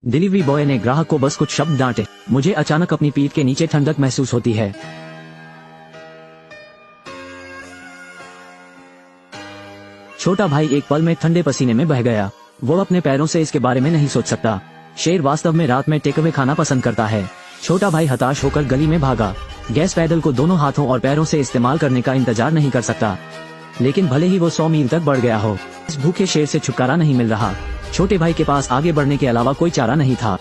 Delivery boy ने ग्राहक को बस कुछ शब्द डांटे। मुझे अचानक अपनी पीठ के नीचे ठंडक महसूस होती है। छोटा भाई एक पल में ठंडे पसीने में बह गया। वो अपने पैरों से इसके बारे में नहीं सोच सकता। शेर वास्तव में रात में टेकअवे खाना पसंद करता है। छोटा भाई हताश होकर गली में भागा। गैस पैडल को दोनों हाथों और पैरों से इस्तेमाल करने का इंतजार नहीं कर सकता। लेकिन भले ही वो 100 मील तक बढ़ गया हो, इस भूखे शेर से छुटकारा नहीं मिल रहा। छोटे भाई के पास आगे बढ़ने के अलावा कोई चारा नहीं था।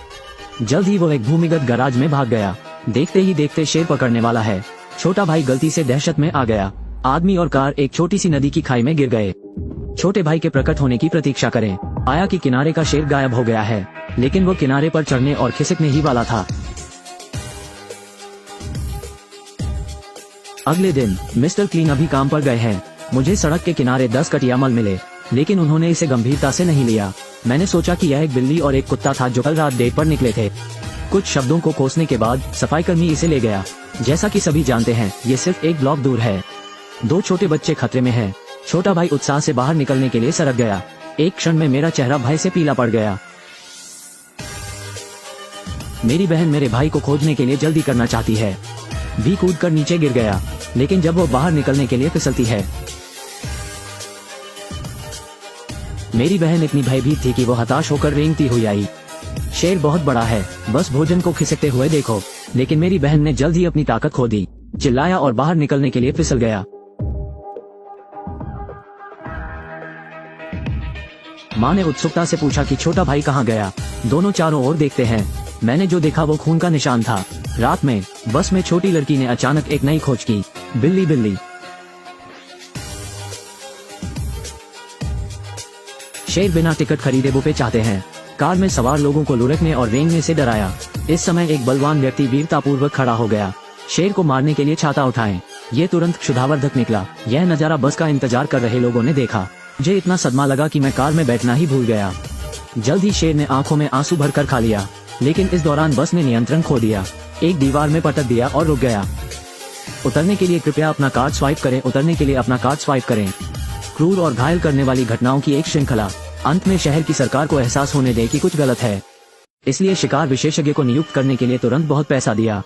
जल्द ही वो एक भूमिगत गैराज में भाग गया। देखते ही देखते शेर पकड़ने वाला है। छोटा भाई गलती से दहशत में आ गया। आदमी और कार एक छोटी सी नदी की खाई में गिर गए। छोटे भाई के प्रकट होने की प्रतीक्षा करें। आया कि किनारे का शेर गायब हो गया है, लेकिन वो किनारे पर चढ़ने और खिसकने ही वाला था। अगले दिन मिस्टर क्लीन अभी काम पर गए हैं। मुझे सड़क के किनारे 10 कटिया मल मिले, लेकिन उन्होंने इसे गंभीरता से नहीं लिया। मैंने सोचा कि यह एक बिल्ली और एक कुत्ता था जो कल रात डेट पर निकले थे। कुछ शब्दों को कोसने के बाद सफाई कर्मी इसे ले गया। जैसा कि सभी जानते हैं, ये सिर्फ एक ब्लॉक दूर है। 2 छोटे बच्चे खतरे में हैं। छोटा भाई उत्साह से बाहर निकलने के लिए सरक गया। एक क्षण में मेरा चेहरा भय से पीला पड़ गया। मेरी बहन मेरे भाई को खोजने के लिए जल्दी करना चाहती है। भी कूद कर नीचे गिर गया, लेकिन जब वो बाहर निकलने के लिए फिसलती है, मेरी बहन इतनी भयभीत थी कि वो हताश होकर रेंगती हुई आई। शेर बहुत बड़ा है, बस भोजन को खिसकते हुए देखो। लेकिन मेरी बहन ने जल्द ही अपनी ताकत खो दी, चिल्लाया और बाहर निकलने के लिए फिसल गया। माँ ने उत्सुकता से पूछा कि छोटा भाई कहाँ गया। दोनों चारों ओर देखते हैं। मैंने जो देखा वो खून का निशान था। रात में बस में छोटी लड़की ने अचानक एक नई खोज की, बिल्ली बिल्ली। शेर बिना टिकट खरीदे बुफे चाहते हैं। कार में सवार लोगों को लुढ़कने और रेंगने से डराया। इस समय एक बलवान व्यक्ति वीरतापूर्वक खड़ा हो गया। शेर को मारने के लिए छाता उठाएं। ये तुरंत क्षुधावर्धक निकला। यह नजारा बस का इंतजार कर रहे लोगों ने देखा। मुझे इतना सदमा लगा कि मैं कार में बैठना ही भूल गया। जल्द ही शेर ने आंखों में आंसू भरकर खा लिया, लेकिन इस दौरान बस ने नियंत्रण खो दिया। एक दीवार में पटक दिया और रुक गया। उतरने के लिए कृपया अपना कार्ड स्वाइप करें। उतरने के लिए अपना कार्ड स्वाइप करें। क्रूर और घायल करने वाली घटनाओं की एक श्रृंखला। अंत में शहर की सरकार को एहसास होने दे कि कुछ गलत है, इसलिए शिकार विशेषज्ञ को नियुक्त करने के लिए तुरंत बहुत पैसा दिया।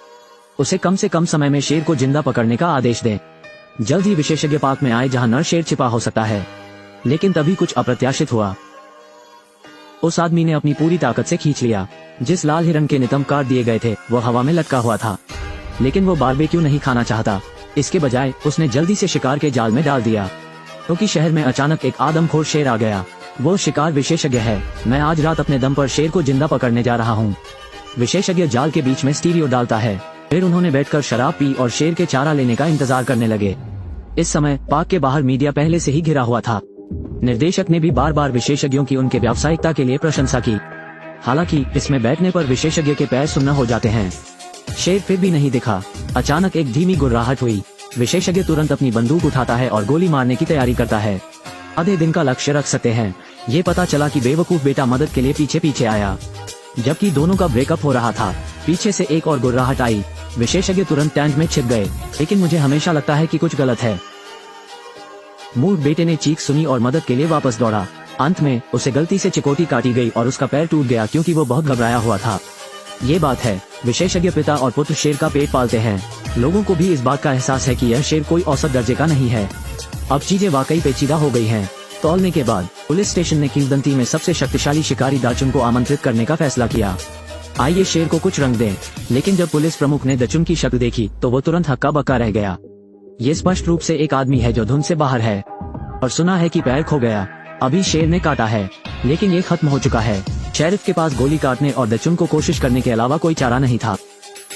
उसे कम से कम समय में शेर को जिंदा पकड़ने का आदेश दे। जल्द ही विशेषज्ञ पार्क में आए जहां नर शेर छिपा हो सकता है, लेकिन तभी कुछ अप्रत्याशित हुआ। उस आदमी ने अपनी पूरी ताकत से खींच लिया। जिस लाल हिरन के नितंब काट दिए गए थे वो हवा में लटका हुआ था, लेकिन वो बारबेक्यू नहीं खाना चाहता। इसके बजाय उसने जल्दी से शिकार के जाल में डाल दिया, क्योंकि शहर में अचानक एक आदमखोर शेर आ गया। वो शिकार विशेषज्ञ है। मैं आज रात अपने दम पर शेर को जिंदा पकड़ने जा रहा हूँ। विशेषज्ञ जाल के बीच में स्टीरियो डालता है। फिर उन्होंने बैठकर शराब पी और शेर के चारा लेने का इंतजार करने लगे। इस समय पार्क के बाहर मीडिया पहले से ही घिरा हुआ था। निर्देशक ने भी बार बार विशेषज्ञों की उनके व्यावसायिकता के लिए प्रशंसा की। हालांकि इसमें बैठने पर विशेषज्ञ के पैर सुन्न हो जाते हैं। शेर फिर भी नहीं दिखा। अचानक एक धीमी गुर्राहट हुई। विशेषज्ञ तुरंत अपनी बंदूक उठाता है और गोली मारने की तैयारी करता है। आधे दिन का लक्ष्य रख सकते हैं। ये पता चला कि बेवकूफ बेटा मदद के लिए पीछे पीछे आया, जबकि दोनों का ब्रेकअप हो रहा था। पीछे से एक और गुर्राहट आई। विशेषज्ञ तुरंत टेंट में छिप गए, लेकिन मुझे हमेशा लगता है कि कुछ गलत है। मूर्ख बेटे ने चीख सुनी और मदद के लिए वापस दौड़ा। अंत में उसे गलती से चिकोटी काटी गई और उसका पैर टूट गया, क्योंकि वो बहुत घबराया हुआ था। ये बात है, विशेषज्ञ पिता और पुत्र शेर का पेट पालते हैं। लोगों को भी इस बात का एहसास है कि यह शेर कोई औसत दर्जे का नहीं है। अब चीजें वाकई पेचीदा हो गई हैं। तौलने के बाद पुलिस स्टेशन ने किंवदंती में सबसे शक्तिशाली शिकारी दाचुन को आमंत्रित करने का फैसला किया। आइए शेर को कुछ रंग दें। लेकिन जब पुलिस प्रमुख ने दाचुन की शक्ल देखी तो वो तुरंत हक्का बक्का रह गया। ये स्पष्ट रूप से एक आदमी है जो धुन से बाहर है, और सुना है कि पैर खो गया। अभी शेर ने काटा है, लेकिन ये खत्म हो चुका है। शेरिफ के पास गोली काटने और दाचुन को कोशिश करने के अलावा कोई चारा नहीं था।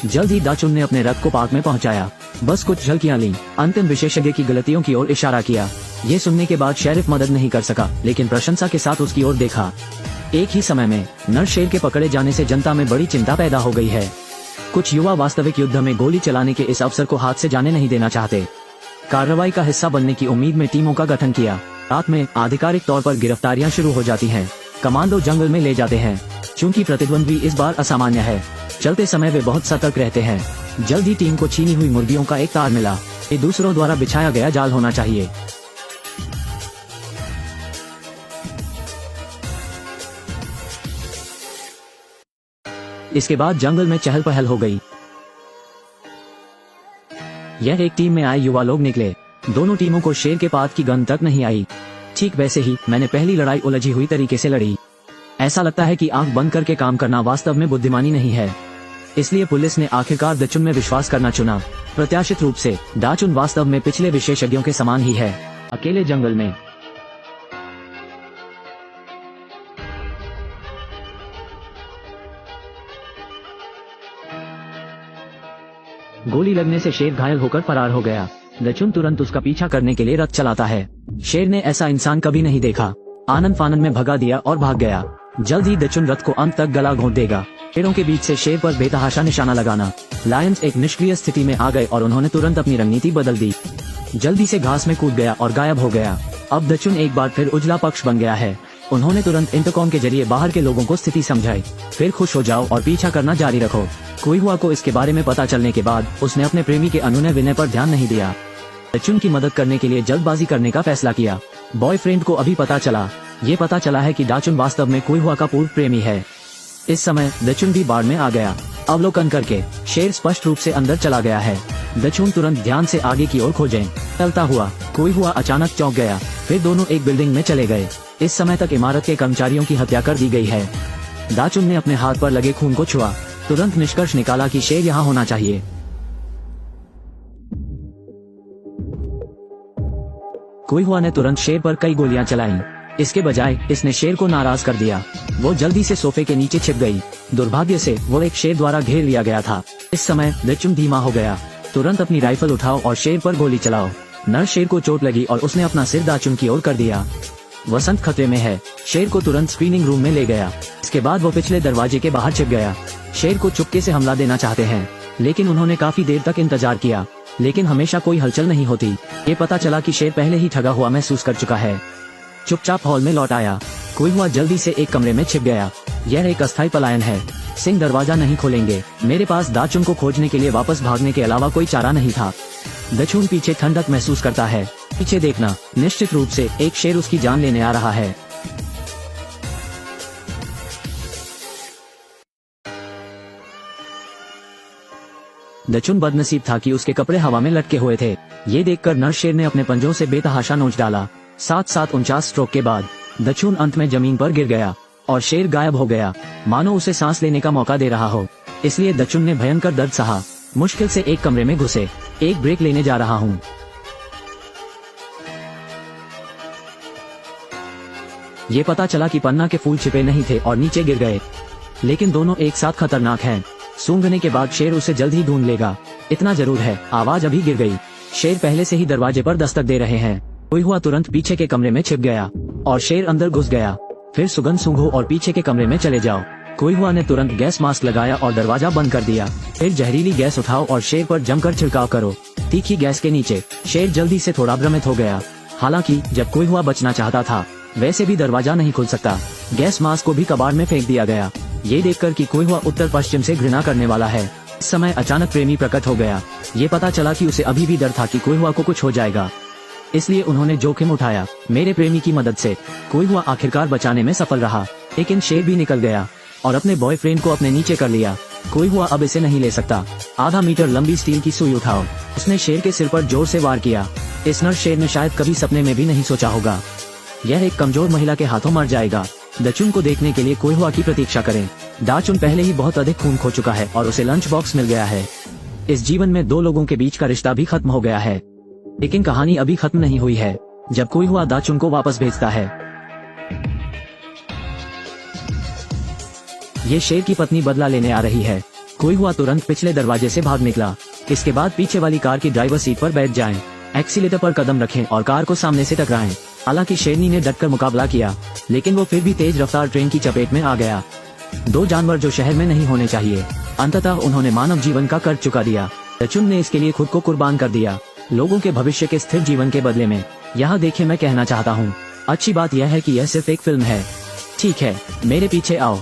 जल्द ही दाचुन ने अपने रथ को पार्क में पहुंचाया। बस कुछ झलकियां ली। अंतिम विशेषज्ञ की गलतियों की ओर इशारा किया। ये सुनने के बाद शेरिफ मदद नहीं कर सका, लेकिन प्रशंसा के साथ उसकी ओर देखा। एक ही समय में नर शेर के पकड़े जाने से जनता में बड़ी चिंता पैदा हो गई है। कुछ युवा वास्तविक युद्ध में गोली चलाने के इस अवसर को हाथ से जाने नहीं देना चाहते। कार्रवाई का हिस्सा बनने की उम्मीद में टीमों का गठन किया। रात में आधिकारिक तौर पर गिरफ्तारियां शुरू हो जाती हैं। कमांडो जंगल में ले जाते हैं। चूंकि प्रतिद्वंद्वी इस बार असामान्य है, चलते समय वे बहुत सतर्क रहते हैं। जल्द ही टीम को छीनी हुई मुर्गियों का एक तार मिला। ये दूसरों द्वारा बिछाया गया जाल होना चाहिए। इसके बाद जंगल में चहल पहल हो गई। यह एक टीम में आए युवा लोग निकले। दोनों टीमों को शेर के पात की गंध तक नहीं आई। ठीक वैसे ही मैंने पहली लड़ाई उलझी हुई तरीके से लड़ी। ऐसा लगता है कि आंख बंद करके काम करना वास्तव में बुद्धिमानी नहीं है। इसलिए पुलिस ने आखिरकार दाचुन में विश्वास करना चुना। प्रत्याशित रूप से दाचुन वास्तव में पिछले विशेषज्ञों के समान ही है। अकेले जंगल में गोली लगने से शेर घायल होकर फरार हो गया। दाचुन तुरंत उसका पीछा करने के लिए रथ चलाता है। शेर ने ऐसा इंसान कभी नहीं देखा। आनंद फानंद में भगा दिया और भाग गया। जल्द ही दाचुन रथ को अंत तक गला घोंट देगा। पेड़ों के बीच से शेर पर बेतहाशा निशाना लगाना। लायंस एक निष्क्रिय स्थिति में आ गए और उन्होंने तुरंत अपनी रणनीति बदल दी। जल्दी से घास में कूद गया और गायब हो गया। अब दाचुन एक बार फिर उजला पक्ष बन गया है। उन्होंने तुरंत इंटरकॉम के जरिए बाहर के लोगों को स्थिति समझाई। फिर खुश हो जाओ और पीछा करना जारी रखो। कुइहुआ को इसके बारे में पता चलने के बाद उसने अपने प्रेमी के अनुनय विनय पर ध्यान नहीं दिया। दाचुन की मदद करने के लिए जल्दबाजी करने का फैसला किया। बॉयफ्रेंड को अभी पता चला। ये पता चला है कि दाचुन वास्तव में कुइहुआ का पूर्व प्रेमी है। इस समय दाचुन भी बाढ़ में आ गया। अवलोकन करके शेर स्पष्ट रूप से अंदर चला गया है। दाचुन तुरंत ध्यान से आगे की ओर खोजें। चलता हुआ कुइहुआ अचानक चौंक गया। फिर दोनों एक बिल्डिंग में चले गए। इस समय तक इमारत के कर्मचारियों की हत्या कर दी गई है। दाचुन ने अपने हाथ पर लगे खून को छुआ। तुरंत निष्कर्ष निकाला कि शेर यहाँ होना चाहिए। कुइहुआ ने तुरंत शेर पर कई गोलियां चलाईं। इसके बजाय इसने शेर को नाराज कर दिया। वो जल्दी से सोफे के नीचे छिप गई। दुर्भाग्य से वो एक शेर द्वारा घेर लिया गया था। इस समय दाचुन धीमा हो गया। तुरंत अपनी राइफल उठाओ और शेर पर गोली चलाओ। नर शेर को चोट लगी और उसने अपना सिर दाचुन की ओर कर दिया। वसंत खतरे में है। शेर को तुरंत स्क्रीनिंग रूम में ले गया। इसके बाद वो पिछले दरवाजे के बाहर छिप गया। शेर को चुपके से हमला देना चाहते हैं, लेकिन उन्होंने काफी देर तक इंतजार किया, लेकिन हमेशा कोई हलचल नहीं होती। ये पता चला कि शेर पहले ही ठगा हुआ महसूस कर चुका है। चुपचाप हॉल में लौट आया। कुइहुआ जल्दी से एक कमरे में छिप गया। यह एक अस्थायी पलायन है। सिंह दरवाजा नहीं खोलेंगे। मेरे पास दाचुन को खोजने के लिए वापस भागने के अलावा कोई चारा नहीं था। दाचुन पीछे ठंडक महसूस करता है। पीछे देखना, निश्चित रूप से एक शेर उसकी जान लेने आ रहा है। दाचुन बदनसीब था कि उसके कपड़े हवा में लटके हुए थे। ये देखकर नर शेर ने अपने पंजों से बेतहाशा नोच डाला। 7-49 स्ट्रोक के बाद दाचुन अंत में जमीन पर गिर गया और शेर गायब हो गया, मानो उसे सांस लेने का मौका दे रहा हो। इसलिए दाचुन ने भयंकर दर्द सहा। मुश्किल से एक कमरे में घुसे। एक ब्रेक लेने जा रहा हूँ। ये पता चला कि पन्ना के फूल छिपे नहीं थे और नीचे गिर गए, लेकिन दोनों एक साथ खतरनाक हैं। सूंघने के बाद शेर उसे जल्द ही ढूंढ लेगा। इतना जरूर है, आवाज अभी गिर गई। शेर पहले से ही दरवाजे पर दस्तक दे रहे हैं। कुइहुआ तुरंत पीछे के कमरे में छिप गया और शेर अंदर घुस गया। फिर सुगंध सूंघो और पीछे के कमरे में चले जाओ। कुइहुआ ने तुरंत गैस मास्क लगाया और दरवाजा बंद कर दिया। फिर जहरीली गैस उठाओ और शेर पर जमकर छिड़काव करो। तीखी गैस के नीचे शेर जल्दी से थोड़ा भ्रमित हो गया। हालांकि जब कुइहुआ बचना चाहता था, वैसे भी दरवाजा नहीं खुल सकता। गैस मास्क को भी कबाड़ में फेंक दिया गया। ये देखकर कि कुइहुआ उत्तर पश्चिम से घृणा करने वाला है। इस समय अचानक प्रेमी प्रकट हो गया। ये पता चला कि उसे अभी भी डर था कि कुइहुआ को कुछ हो जाएगा, इसलिए उन्होंने जोखिम उठाया। मेरे प्रेमी की मदद से कुइहुआ आखिरकार बचाने में सफल रहा, लेकिन शेर भी निकल गया और अपने बॉयफ्रेंड को अपने नीचे कर लिया। कुइहुआ अब इसे नहीं ले सकता। आधा मीटर लंबी स्टील की सुई उठाओ। उसने शेर के सिर पर जोर से वार किया। इस नर शेर ने शायद कभी सपने में भी नहीं सोचा होगा यह एक कमजोर महिला के हाथों मर जाएगा। दाचुन को देखने के लिए कुइहुआ की प्रतीक्षा करें। दाचुन पहले ही बहुत अधिक खून खो चुका है और उसे लंच बॉक्स मिल गया है। इस जीवन में दो लोगों के बीच का रिश्ता भी खत्म हो गया है, लेकिन कहानी अभी खत्म नहीं हुई है। जब कुइहुआ दाचुन को वापस भेजता है, ये शेर की पत्नी बदला लेने आ रही है। कुइहुआ तुरंत पिछले दरवाजे से भाग निकला। इसके बाद पीछे वाली कार की ड्राइवर सीट पर बैठ जाएं, एक्सीलेटर पर कदम रखें और कार को सामने से टकराएं। हालांकि शेरनी ने डटकर मुकाबला किया, लेकिन वो फिर भी तेज रफ्तार ट्रेन की चपेट में आ गया। दो जानवर जो शहर में नहीं होने चाहिए, अंततः उन्होंने मानव जीवन का कर्ज चुका दिया। दाचुन ने इसके लिए खुद को कुर्बान कर दिया, लोगों के भविष्य के स्थिर जीवन के बदले में। यहाँ देखिए, मैं कहना चाहता हूँ, अच्छी बात यह है कि यह सिर्फ एक फिल्म है। ठीक है, मेरे पीछे आओ।